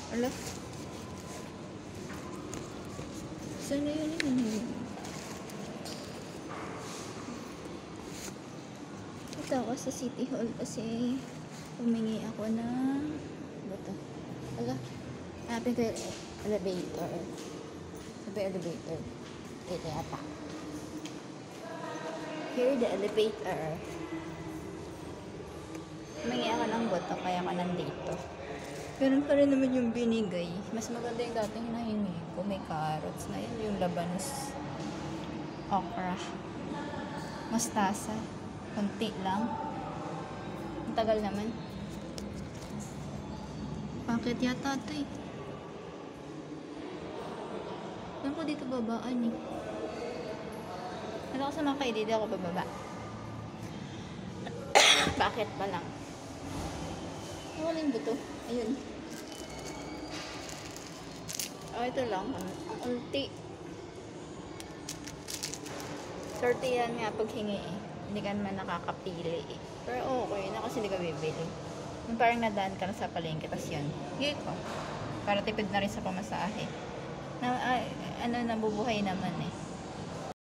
Ala. Saan na yun yun? Ito ako sa City Hall kasi humingi ako ng buto. Ala. Hanapin ko yung elevator. Sabi elevator. Ito yata. Here the elevator. Humingi ako ng buto kaya ako nandito. Ganun pa rin naman yung binigay. Mas maganda yung dating nahingi ko. May carrots na yun. Yung labanos. Okra. Mustasa. Kunti lang. Ang tagal naman. Bakit yata ito eh? Saan ko dito babaan eh? Ano ko sa mga kayo dito ako bababa? Bakit pa lang? Wala yung buto. Ayun. Oh, ito lang. Ang unti. 30 yan nga pag hingi eh. Hindi ka naman nakakapili eh. Pero okay na kasi hindi ka bibili. Yung parang nadaan ka na sa palengke. Tapos yun. Higay ko. Para tipid na rin sa pamasahe. Na, nabubuhay naman eh.